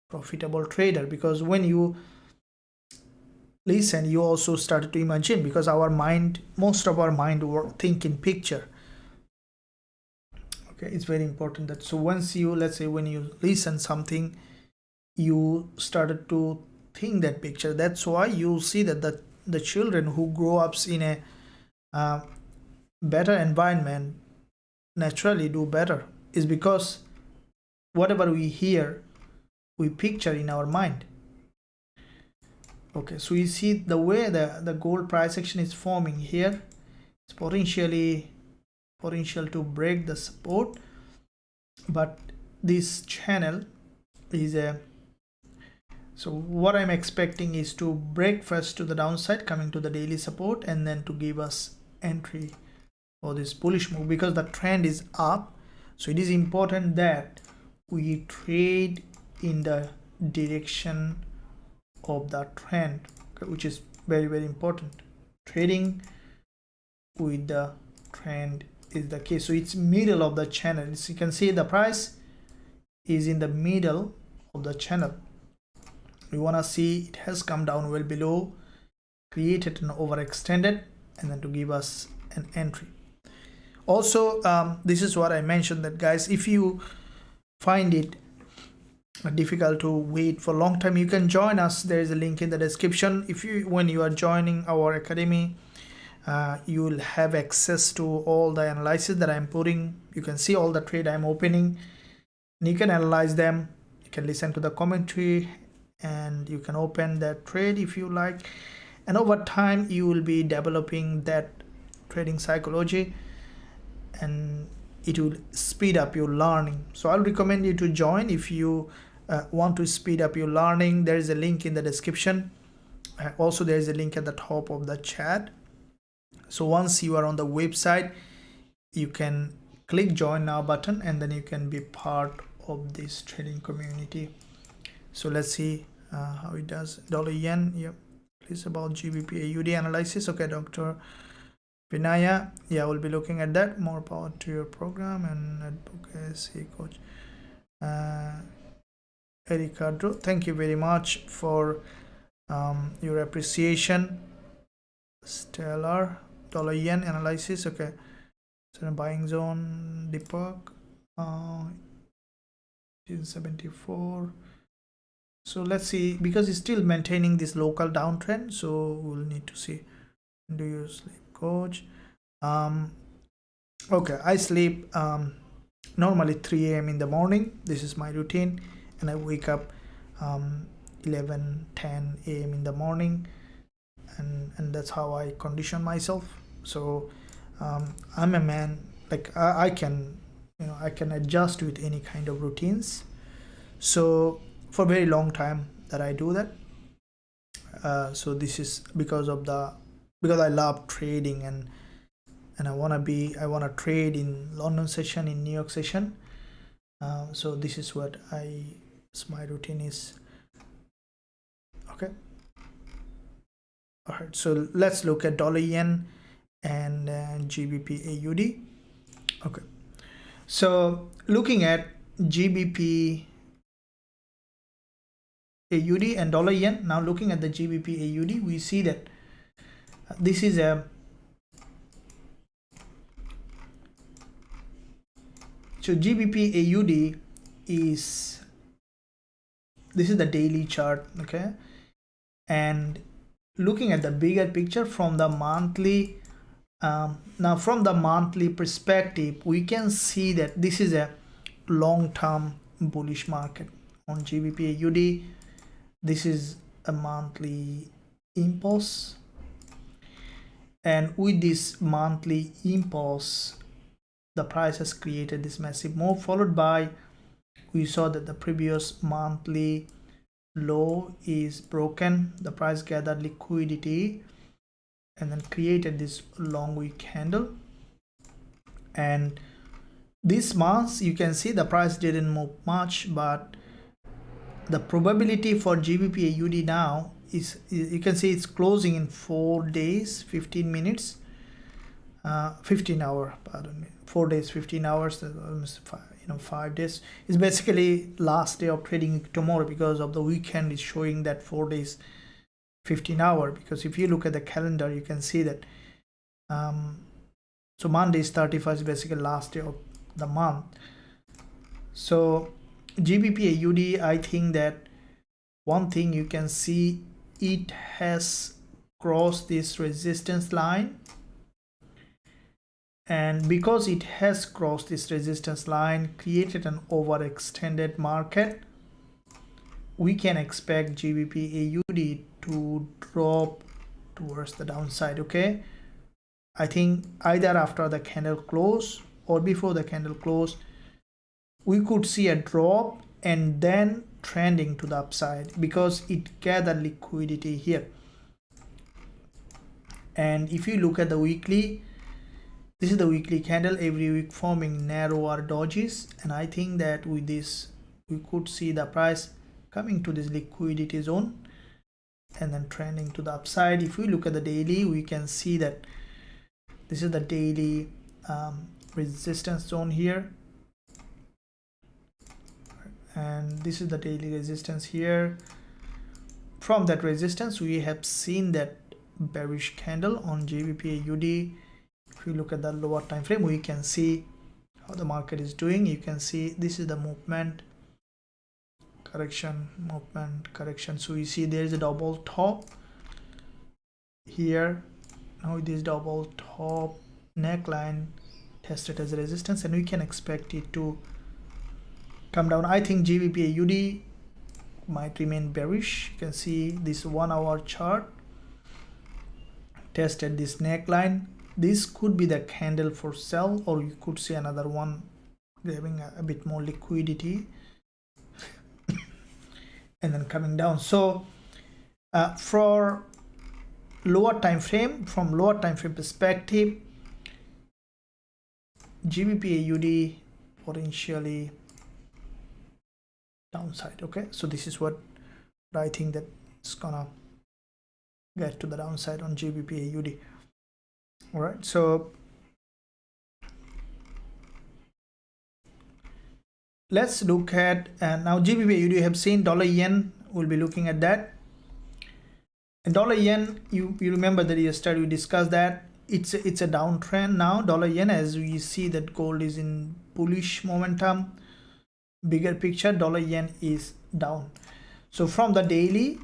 profitable trader. Because when you listen, you also start to imagine, because our mind, most of our mind think in picture. Okay, it's very important that, so once you, let's say when you listen something, you started to think that picture. That's why you'll see that the children who grow up in a better environment naturally do better, is because whatever we hear, we picture in our mind. Okay, so you see the way the gold price action is forming here. It's potential to break the support, but this channel is so what I'm expecting is to break first to the downside, coming to the daily support, and then to give us entry for this bullish move, because the trend is up. So it is important that we trade in the direction of the trend, okay, which is very, very important. Trading with the trend is the case. So it's middle of the channel. As you can see, the price is in the middle of the channel. We want to see it has come down well below, created an overextended, and then to give us an entry. Also, this is what I mentioned, that guys, if you find it difficult to wait for a long time, you can join us. There is a link in the description. When you are joining our academy, you will have access to all the analysis that I'm putting. You can see all the trade I'm opening, and you can analyze them. You can listen to the commentary, and you can open that trade if you like. And over time, you will be developing that trading psychology, and it will speed up your learning. So I'll recommend you to join if you want to speed up your learning. There is a link in the description. Also, there is a link at the top of the chat. So once you are on the website, you can click join now button, and then you can be part of this trading community. So let's see how it does. Dollar yen, yep, please, about GBP AUD analysis. Okay, Dr. Vinaya, yeah, we'll be looking at that. More power to your program and advocacy coach. Ricardo, thank you very much for your appreciation. Stellar. Dollar yen analysis. Okay, so buying zone, Deepak, 74. So let's see, because it's still maintaining this local downtrend, so we'll need to see. Do you sleep, coach? Okay, I sleep normally 3 a.m. in the morning. This is my routine, and I wake up 11:10 a.m. in the morning, and that's how I condition myself. So I'm a man, like I can, I can adjust with any kind of routines. So for a very long time that I do that. So this is because I love trading, and I want to trade in London session, in New York session. So this is what my routine is. Okay. All right, so let's look at dollar yen and GBP AUD. Okay, so looking at GBP AUD and dollar yen, now looking at the GBP AUD, we see that this is a so GBP AUD is, this is the daily chart, okay, and looking at the bigger picture from the monthly, now from the monthly perspective, we can see that this is a long-term bullish market on GBP AUD. This is a monthly impulse, and with this monthly impulse, the price has created this massive move, followed by, we saw that the previous monthly low is broken. The price gathered liquidity, and then created this long wick candle. And this month you can see the price didn't move much, but the probability for GBP AUD now is, you can see it's closing in 4 days 15 minutes 15 hour, pardon me, 4 days 15 hours, almost 5 days. It's basically last day of trading tomorrow, because of the weekend is showing that 4 days 15 hour. Because if you look at the calendar, you can see that so Monday is 31st, is basically last day of the month. So GBP AUD, I think that one thing you can see, it has crossed this resistance line, and because it has crossed this resistance line, created an overextended market, we can expect GBP AUD to drop towards the downside. Okay, I think either after the candle close or before the candle close, we could see a drop and then trending to the upside, because it gathered liquidity here. And if you look at the weekly, this is the weekly candle, every week forming narrower dojis, and I think that with this we could see the price coming to this liquidity zone and then trending to the upside. If we look at the daily, we can see that this is the daily resistance zone here, and this is the daily resistance here. From that resistance, we have seen that bearish candle on GBP AUD. If you look at the lower time frame, we can see how the market is doing. You can see this is the movement, correction, movement, correction. So you see there is a double top here. Now this double top neckline tested as a resistance, and we can expect it to come down. I think GBP AUD might remain bearish. You can see this 1 hour chart tested this neckline. This could be the candle for sell, or you could see another one grabbing a bit more liquidity and then coming down. So for lower time frame, from lower time frame perspective, GBP AUD potentially downside. Okay, so this is what I think that it's gonna get to the downside on GBP AUD. All right, so let's look at now GBP AUD. You have seen dollar yen, we'll be looking at that. And dollar yen, you remember that yesterday we discussed that it's a downtrend now. Dollar yen, as we see that gold is in bullish momentum, bigger picture, dollar yen is down. So from the daily,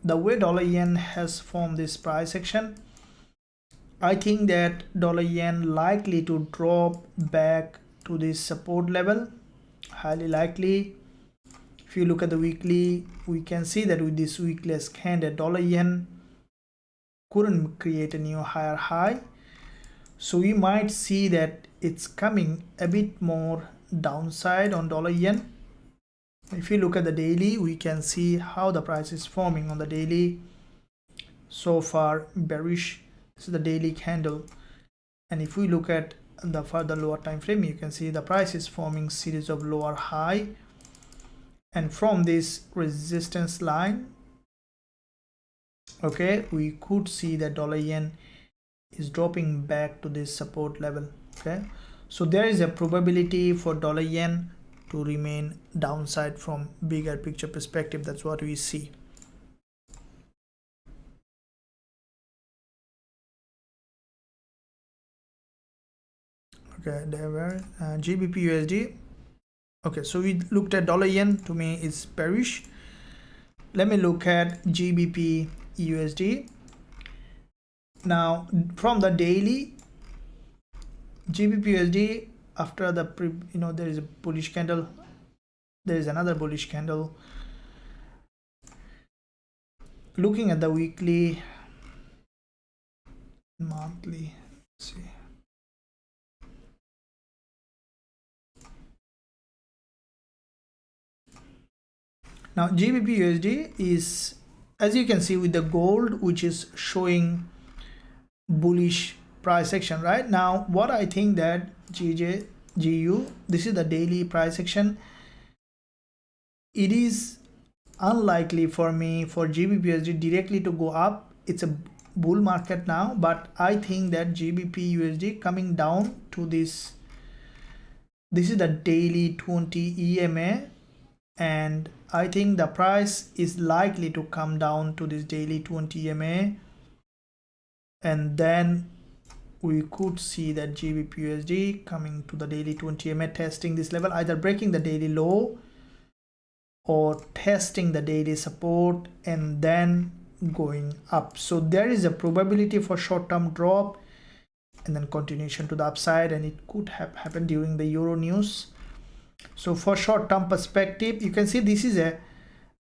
the way dollar yen has formed this price action, I think that dollar yen likely to drop back to this support level, highly likely. If you look at the weekly, we can see that with this weekly candle, dollar yen couldn't create a new higher high, so we might see that it's coming a bit more downside on dollar yen. If you look at the daily, we can see how the price is forming on the daily. So far bearish. This is the daily candle, and if we look at the further lower time frame, you can see the price is forming series of lower high, and from this resistance line, okay, we could see that dollar yen is dropping back to this support level. Okay, so there is a probability for dollar yen to remain downside from bigger picture perspective. That's what we see. Okay, there were GBP USD. Okay, so we looked at dollar yen, to me it's bearish. Let me look at GBP USD. Now from the daily, GBP USD, after the there is a bullish candle, there is another bullish candle. Looking at the weekly, monthly, let's see. Now GBP USD is, as you can see, with the gold, which is showing bullish price action. Right now what I think that GU, this is the daily price action. It is unlikely for me for GBP USD directly to go up. It's a bull market now, but I think that GBP USD coming down to this is the daily 20 EMA, and I think the price is likely to come down to this daily 20 EMA, and then we could see that GBP USD coming to the daily 20 EMA, testing this level, either breaking the daily low or testing the daily support and then going up. So there is a probability for short-term drop and then continuation to the upside, and it could have happened during the euro news. So for short-term perspective, you can see this is a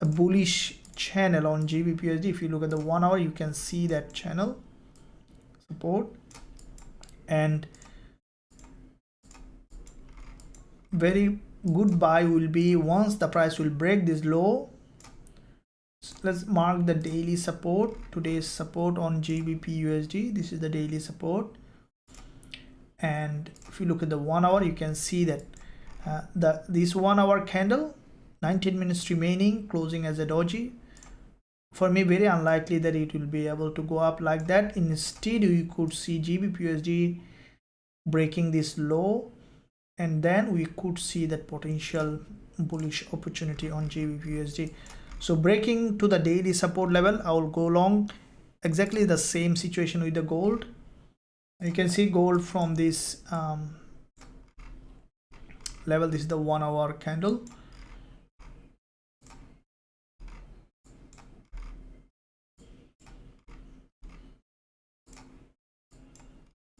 bullish channel on GBP USD. If you look at the 1 hour, you can see that channel support, and very good buy will be once the price will break this low. Let's mark the daily support, today's support on GBP USD. This is the daily support, and if you look at the 1 hour, you can see that this 1 hour candle, 19 minutes remaining, closing as a doji. For me, very unlikely that it will be able to go up like that. Instead, you could see GBP USD breaking this low, and then we could see that potential bullish opportunity on GBP USD. So breaking to the daily support level, I will go long. Exactly the same situation with the gold. You can see gold from this level. This is the 1 hour candle.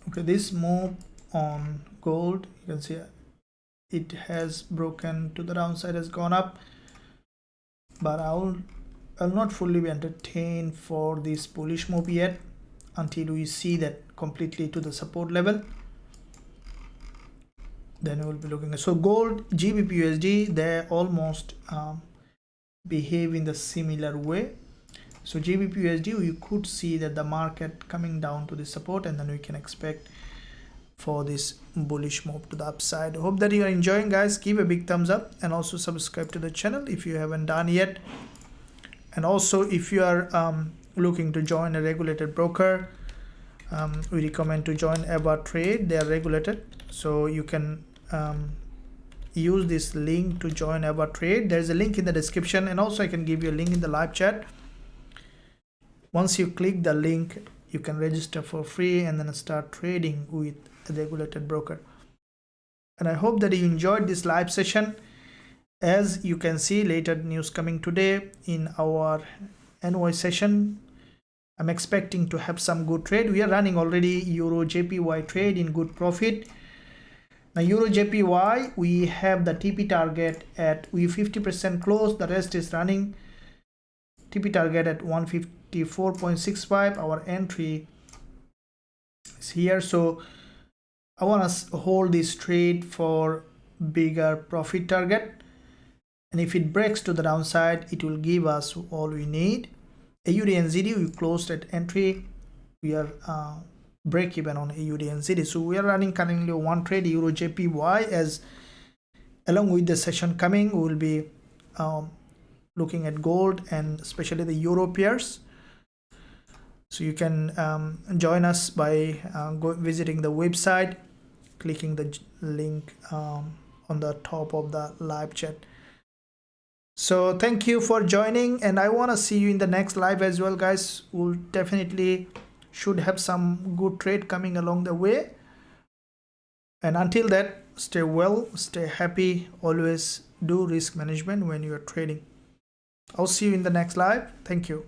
Okay, this move on gold, you can see it has broken to the downside, has gone up, but I'll not fully be entertained for this bullish move yet until we see that completely to the support level. Then we will be looking at, so gold, GBP USD, they almost behave in the similar way. So GBP USD, we could see that the market coming down to the support, and then we can expect for this bullish move to the upside. Hope that you are enjoying, guys. Give a big thumbs up and also subscribe to the channel if you haven't done yet. And also, if you are looking to join a regulated broker, we recommend to join Trade. They are regulated, so you can use this link to join Trade. There's a link in the description, and also I can give you a link in the live chat. Once you click the link, you can register for free and then start trading with a regulated broker. And I hope that you enjoyed this live session. As you can see, later news coming today in our NY session. I'm expecting to have some good trade. We are running already Euro JPY trade in good profit. Now Euro JPY, we have the TP target at 50% close. The rest is running. TP target at 154.65. Our entry is here, so I want to hold this trade for bigger profit target, and if it breaks to the downside, it will give us all we need. AUD and ZD, we closed at entry. We are break even on AUD and ZD, so we are running currently one trade Euro JPY. As along with the session coming, we will be looking at gold and especially the euro pairs. So you can join us by visiting the website, clicking the link on the top of the live chat. So thank you for joining, and I want to see you in the next live as well, guys. We'll definitely should have some good trade coming along the way. And until that, stay well, stay happy, always do risk management when you are trading. I'll see you in the next live. Thank you.